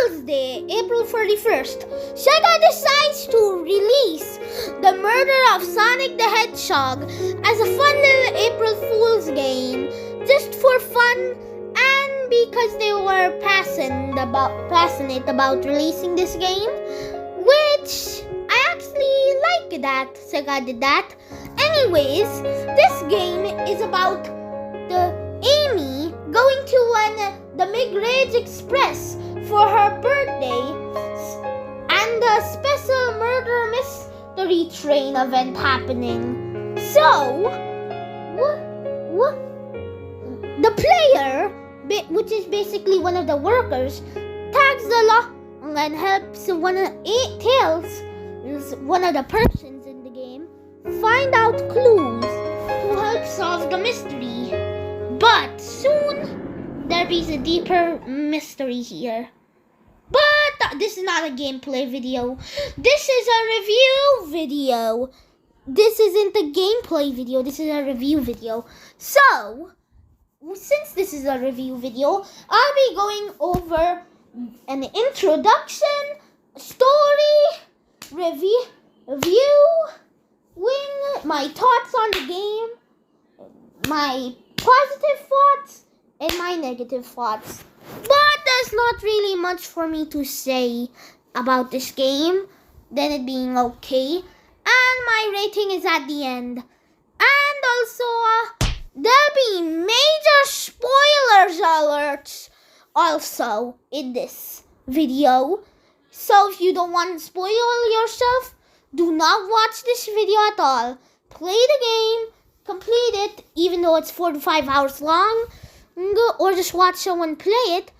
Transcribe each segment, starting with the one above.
Fool's Day, April 31st, Sega decides to release The Murder of Sonic the Hedgehog as a fun little April Fool's game, just for fun and because they were passionate about releasing this game, which I actually like that Sega did that. Anyways, this game is about the Amy going to the Migrage Express for her birthday and a special murder mystery train event happening. So, the player, which is basically one of the workers, tags along and helps one of the persons in the game, find out clues to help solve the mystery. But soon there is a deeper mystery here. But this is not a gameplay video. This is a review video. This isn't a gameplay video. This is a review video. So, since this is a review video, I'll be going over an introduction, story, review, my thoughts on the game, my positive thoughts, and my negative thoughts. But there's not really much for me to say about this game than it being okay. And my rating is at the end. And also, there'll be major spoilers alerts also in this video. So if you don't want to spoil yourself, do not watch this video at all. Play the game, complete it, even though it's 4 to 5 hours long, or just watch someone play it,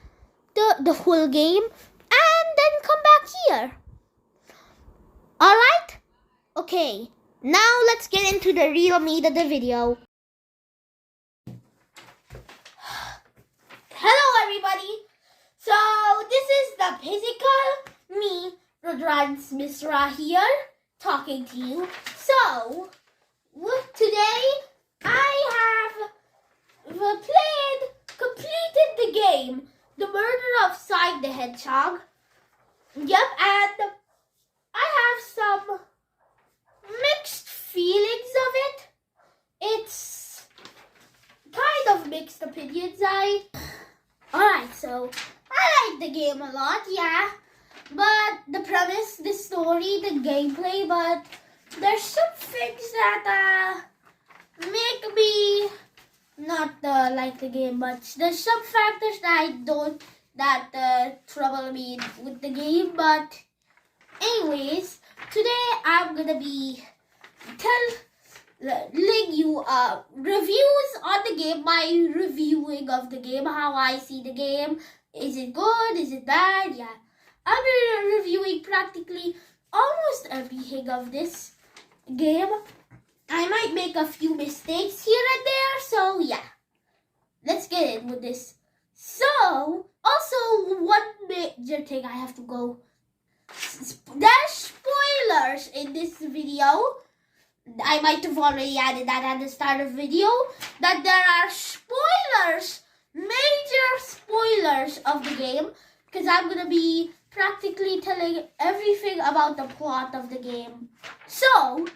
the whole game, and then come back here. Alright? Okay, now let's get into the real meat of the video. Hello everybody! So, this is the physical me, rudransh Misra here, talking to you. So, today I have completed the game, The Murder of Sonic the Hedgehog. Yep, and I have some mixed feelings of it. It's kind of mixed opinions. Alright, so I like the game a lot, yeah. But the premise, the story, the gameplay, but there's some things that make me not like the game much. There's some factors that trouble me with the game. But anyways, today I'm gonna be telling you reviews on the game, my reviewing of the game, how I see the game. Is it good? Is it bad? Yeah. I'll be reviewing practically almost everything of this game. I might make a few mistakes here and there, so yeah. Let's get in with this. So, also one major thing I have to go. There's spoilers in this video. I might have already added that at the start of the video. That there are spoilers, major spoilers of the game. Because I'm going to be practically telling everything about the plot of the game. So,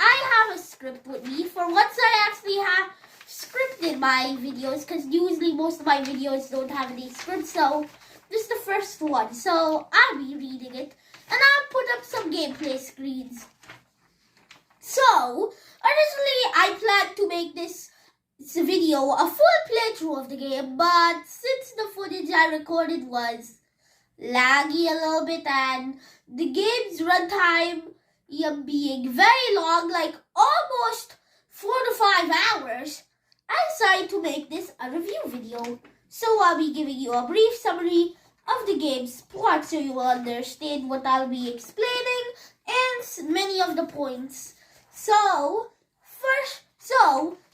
I have a script with me. For once I actually have scripted my videos, because usually most of my videos don't have any scripts. So, this is the first one. So, I'll be reading it. And I'll put up some gameplay screens. So, originally I planned to make this video a full playthrough of the game, but since the footage I recorded was laggy a little bit and the game's runtime being very long, like almost 4 to 5 hours, I decided to make this a review video. So I'll be giving you a brief summary of the game's plot so you will understand what I'll be explaining and many of the points. So,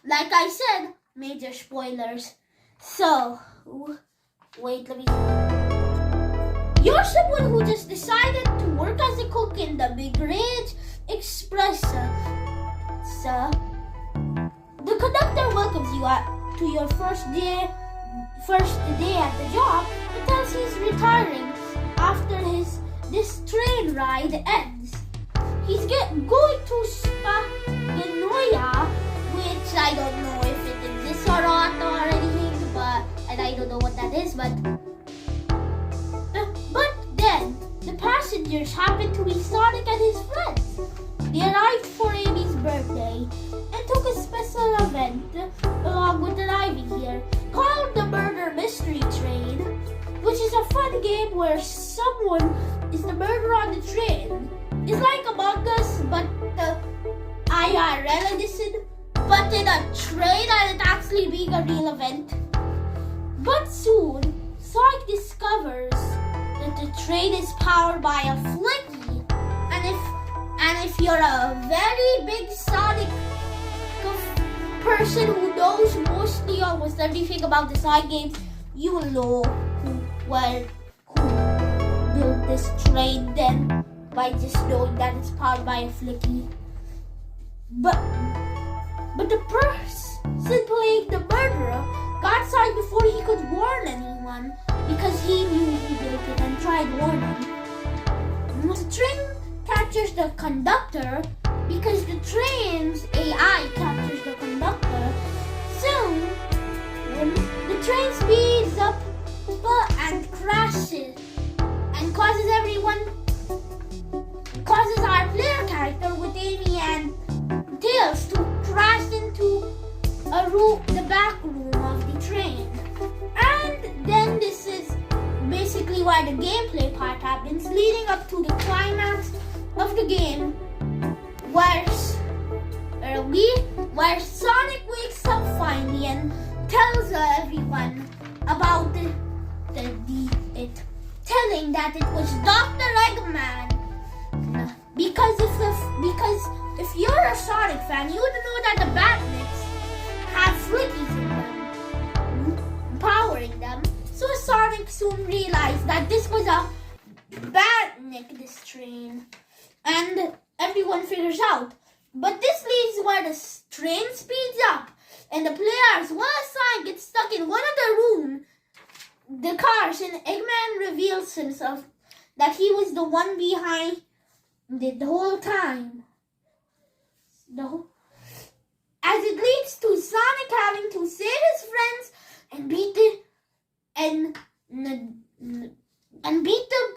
like I said, major spoilers. So, wait, let me... You're someone who just decided to work as a cook in the Migrage Express. The conductor welcomes you to your first day at the job and tells as he's retiring after this train ride ends. He's going to Spagnolia, which I don't know if it exists or not or anything, and I don't know what that is, but then the passengers happen to be Sonic and his friends. They arrived for Amy's birthday and took a special event along with arriving here called the Murder Mystery Train, which is a fun game where someone is the murderer on the train. It's like Among Us, but the IRL edition, but in a train and it actually being a real event. But soon, Sonic discovers that the train is powered by a flicky, and if you're a very big Sonic person who knows mostly almost everything about the Sonic games, you will know who built this train then by just knowing that it's powered by a flicky. But the person playing the murderer got inside before he could warn anyone because he knew he built it and tried warning. The train captures the conductor because the train's AI captures the conductor. Soon, the train speeds up and crashes and causes our player character with Amy and Tails to crash into the back room of the train. And then this is basically why the gameplay part happens, leading up to the climax of the game where Sonic wakes up finally and tells everyone about telling that it was Dr. Eggman. Because if you're a Sonic fan, you would know that the Batniks have flickies in them, empowering them. So Sonic soon realized that this was a Batnik, this train, and everyone figures out. But this leads where the train speeds up, and the players, while Sonic gets stuck in one of the cars, and Eggman reveals himself that he was the one behind it the whole time. As it leads to Sonic having to save his friends and beat the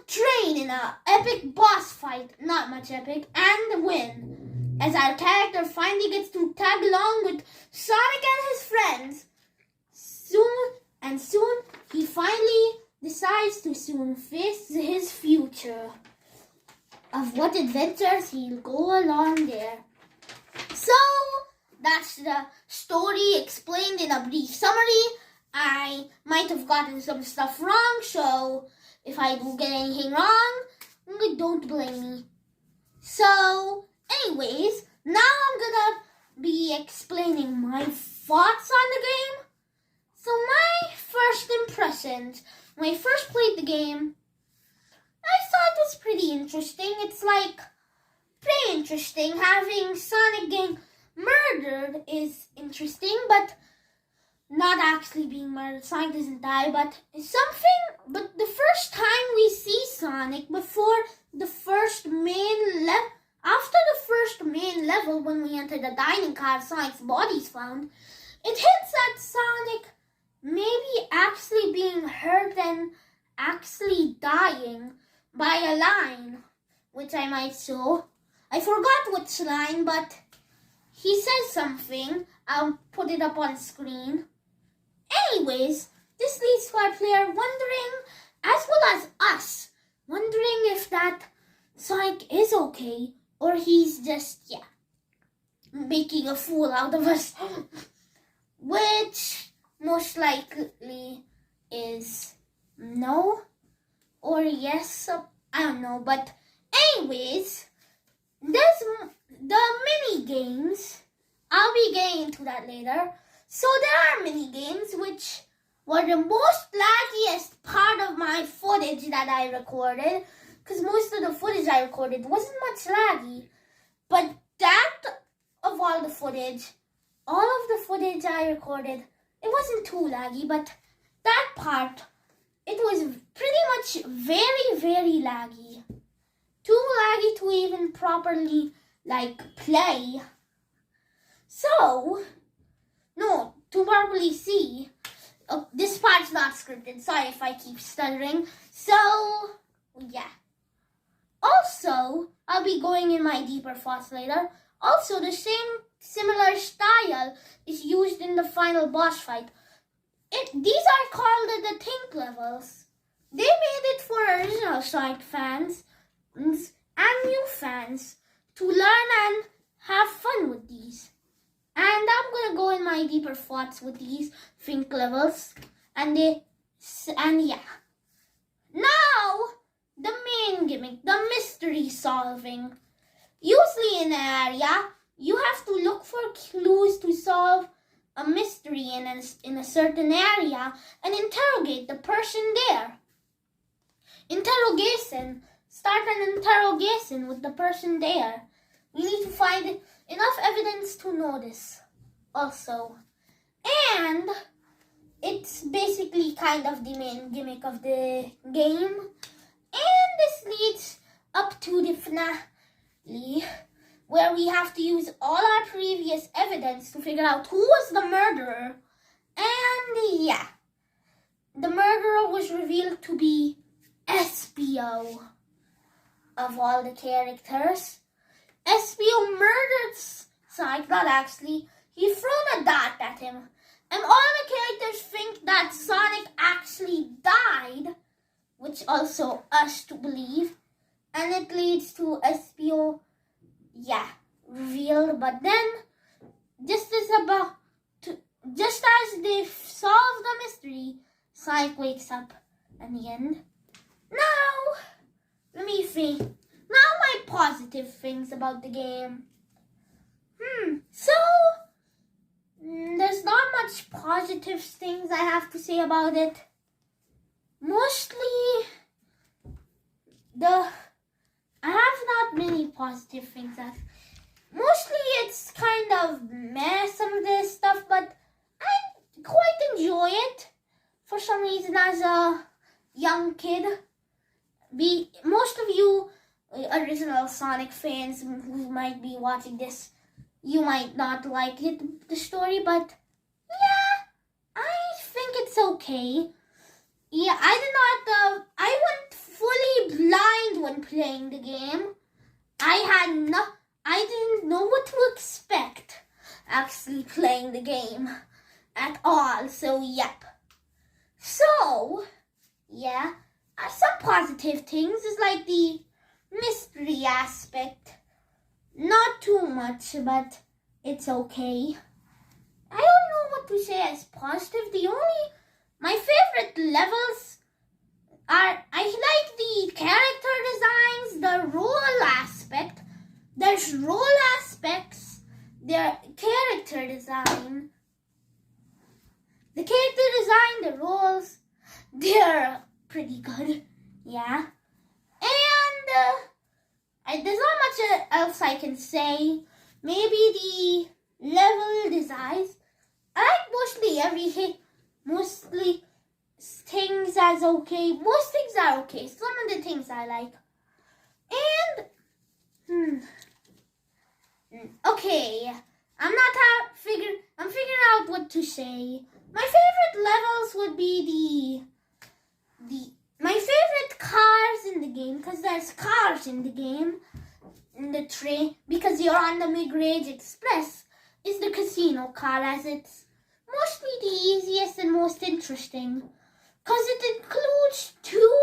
train in an epic boss fight, not much epic, and win. As our character finally gets to tag along with Sonic and his friends. Soon he finally decides to face his future of what adventures he'll go along there. So that's the story explained in a brief summary. I might have gotten some stuff wrong, so if I do get anything wrong, don't blame me. So, anyways, now I'm gonna be explaining my thoughts on the game. So my first impressions, when I first played the game, I thought it was pretty interesting. It's like, pretty interesting. Having Sonic getting murdered is interesting, but not actually being murdered. Sonic doesn't die, but the first time we see Sonic before the first main level, after the first main level, when we enter the dining car, Sonic's body's found, it hints at Sonic maybe actually being hurt and actually dying by a line, which I might show. I forgot which line, but he says something. I'll put it up on screen. Anyways, this leads to our player wondering, as well as us, wondering if that Sonic is okay, or he's just, making a fool out of us. Which most likely is no or yes, I don't know. But anyways, there's the mini games. I'll be getting into that later. So there are mini games which were the most laggiest part of my footage that I recorded, because most of the footage I recorded wasn't much laggy. But that of all the footage I recorded, it wasn't too laggy, but that part, it was pretty very, very laggy. Too laggy to even properly, play. So, no, to properly see. Oh, this part's not scripted. Sorry if I keep stuttering. So, yeah. Also, I'll be going in my deeper thoughts later. Also, the similar style is used in the final boss fight. These are called the think levels. They made it for original Sonic fans and new fans to learn and have fun with these. And I'm gonna go in my deeper thoughts with these think levels. And yeah. Now, the main gimmick, the mystery solving. Usually in an area, you have to look for clues to solve a mystery in a certain area and interrogate the person there. Interrogation. Start an interrogation with the person there. You need to find enough evidence to know this also. And it's basically kind of the main gimmick of the game. And this leads up to the finale, where we have to use all our previous evidence to figure out who was the murderer. And yeah, the murderer was revealed to be SBO of all the characters. SBO murdered Sonic, not actually. He threw a dart at him. And all the characters think that Sonic actually died, which also us to believe. And it leads to SBO, revealed. But then, just as they solve the mystery, Sonic wakes up at the end. Now, let me think. Now my positive things about the game. So, there's not much positive things I have to say about it. Mostly, I have not many positive things. Mostly it's kind of meh, some of this stuff, but I quite enjoy it. For some reason, as a young kid, most of you original Sonic fans who might be watching this, you might not like the story, but yeah, I think it's okay. Yeah, I went fully blind when playing the game. I didn't know what to expect actually playing the game at all. So, yep. So, yeah, some positive things is like the mystery aspect. Not too much, but it's okay. I don't know what to say as positive. My favorite levels are, I like the character designs, the role aspect. There's role aspects, their character design. The character design, the roles, they're pretty good, yeah. And there's not much else I can say. Maybe the level designs. I like mostly things as okay. Most things are okay. Some of the things I like. And okay, I'm figuring out what to say. My favorite levels would be my favorite cars in the game, because there's cars in the game, in the train, because you're on the Mid-Range Express, is the casino car, as it's mostly the easiest and most interesting, because it includes two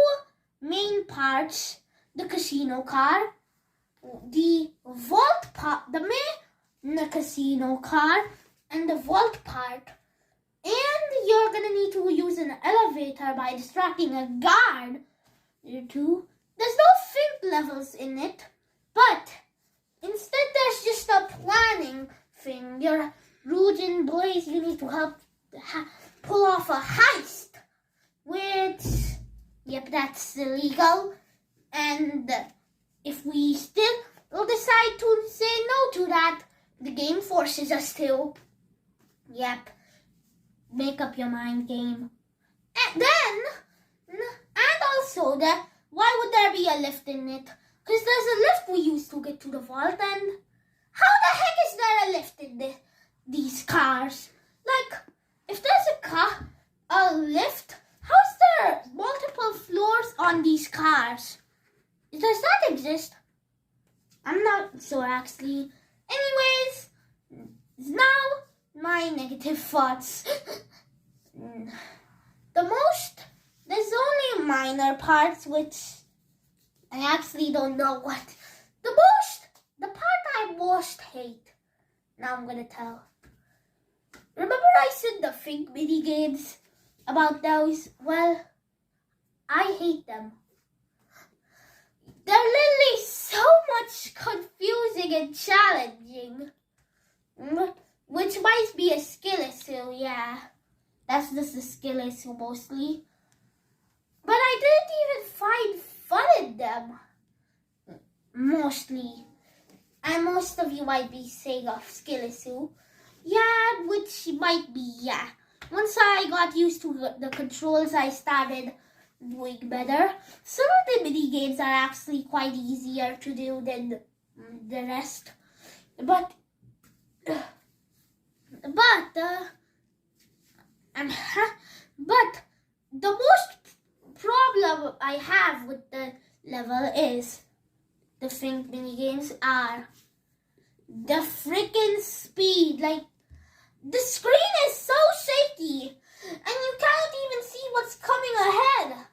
main parts: the casino car, the vault part, the casino car, and the vault part. And you're gonna need to use an elevator by distracting a guard or two. There's no think levels in it, but instead there's just a planning thing. You're Rouge and Blaze, you need to help pull off a heist, which, yep, that's illegal. And if we still decide to say no to that, the game forces us to. Yep. Make up your mind game. And also why would there be a lift in it? Because there's a lift we used to get to the vault, and how the heck is there a lift in these cars? Like, if there's a lift, how is there multiple floors on these cars? Does that exist? I'm not sure actually. Anyways, now my negative thoughts. There's only minor parts which I actually don't know what. The part I most hate. Now I'm gonna tell. Remember I said the fake mini games about those? Well, I hate them. They're literally so much confusing and challenging. Which might be a skill issue, yeah. That's just a skill issue mostly. But I didn't even find fun in them. Mostly. And most of you might be saying a skill issue. Yeah, which might be, yeah. Once I got used to the controls, I started doing better. Some of the mini games are actually quite easier to do than the rest. But the most problem I have with the level is the think mini games are the freaking speed. Like, the screen is so shaky and you can't even see what's coming ahead.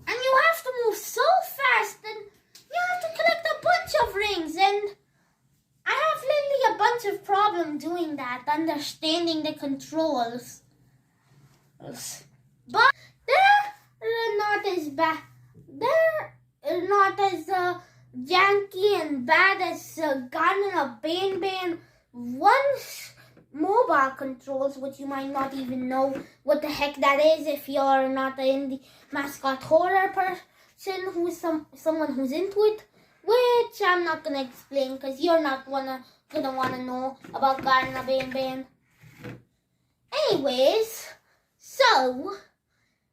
And you have to move so fast and you have to collect a bunch of rings, and I have literally a bunch of problems doing that, understanding the controls. But they're not as bad. They're not as janky and bad as Gun and a Ban once mobile controls, which you might not even know what the heck that is if you're not an indie mascot horror person who's someone who's into it, which I'm not gonna explain because you're not gonna wanna know about Gun and a Ban. Anyways, so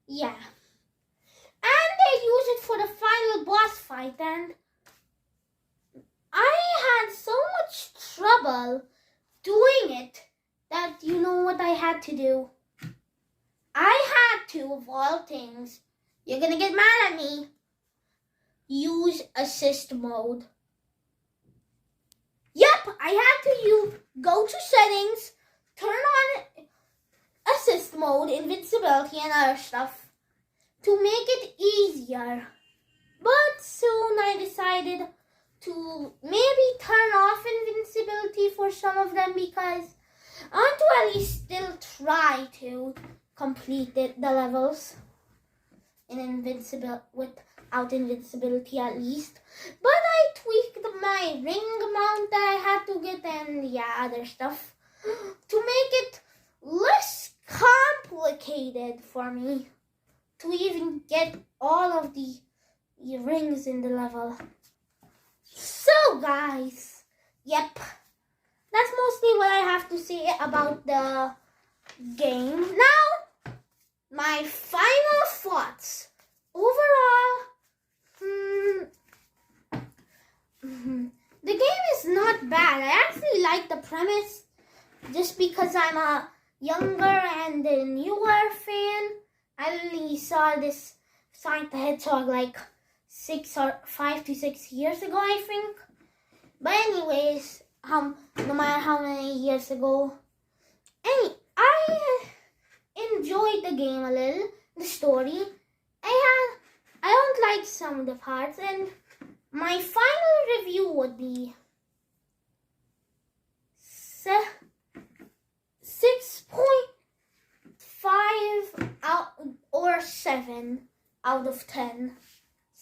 yeah. And they use it for the final boss fight, and I had so much trouble doing it that you know what I had to do? I had to, of all things, you're gonna get mad at me, use assist mode. Yep, I had to go to settings, turn on assist mode, invincibility, and other stuff to make it easier. But soon I decided to maybe turn off invincibility for some of them because I want to at least still try to complete the levels without invincibility at least. But I tweaked my ring amount that I had to get and yeah, other stuff to make it less complicated for me to even get all of the rings in the level. So guys, yep, that's mostly what I have to say about the game. Now, my final thoughts. Overall, the game is not bad. I actually like the premise just because I'm a younger and a newer fan. I only saw this Sonic the Hedgehog like 5 to 6 years ago, I think. But anyways, no matter how many years ago, I enjoyed the game a little, the story. I don't like some of the parts, and my final review would be 6.5 or 7 out of 10.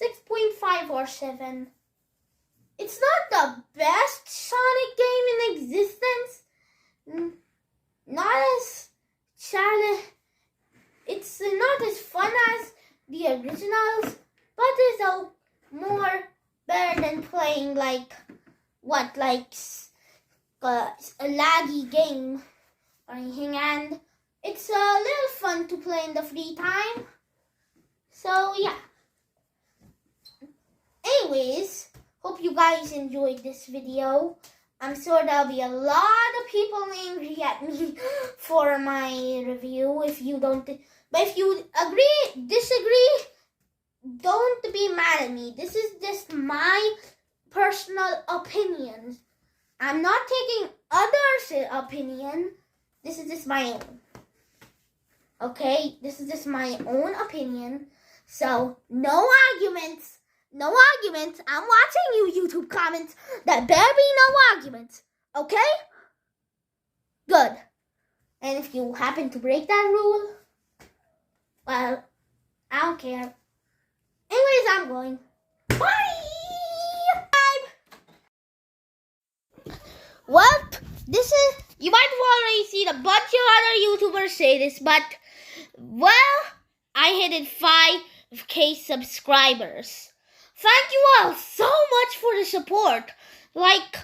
6.5 or 7. It's not the best Sonic game in existence. Not as it's not as fun as the originals, but it's more better than playing like a laggy game or anything, and it's a little fun to play in the free time. So yeah. guys enjoyed this video. I'm sure there'll be a lot of people angry at me for my review if you don't. But if you agree, disagree, don't be mad at me. This is just my personal opinion. I'm not taking others' opinion. This is just my own. Okay? This is just my own opinion. So, no arguments. No arguments. I'm watching you YouTube comments. There better be no arguments. Okay? Good. And if you happen to break that rule, well, I don't care. Anyways, I'm going. Bye! Well, this is, you might have already seen a bunch of other YouTubers say this, but, well, I hit 5K subscribers. Thank you all so much for the support. Like,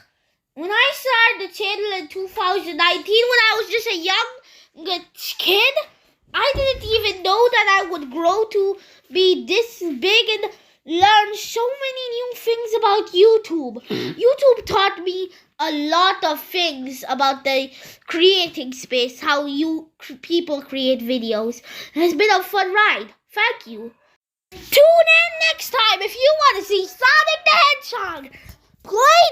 when I started the channel in 2019, when I was just a young kid, I didn't even know that I would grow to be this big and learn so many new things about YouTube. YouTube taught me a lot of things about the creating space, how people create videos. It has been a fun ride. Thank you. Tune in next time if you want to see Sonic the Hedgehog play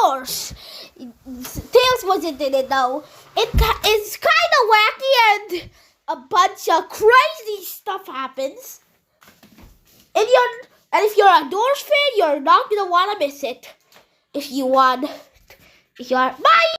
doors. Tails wasn't in it though. It's kind of wacky and a bunch of crazy stuff happens. And if you're a Doors fan, you're not gonna want to miss it. If you are, bye.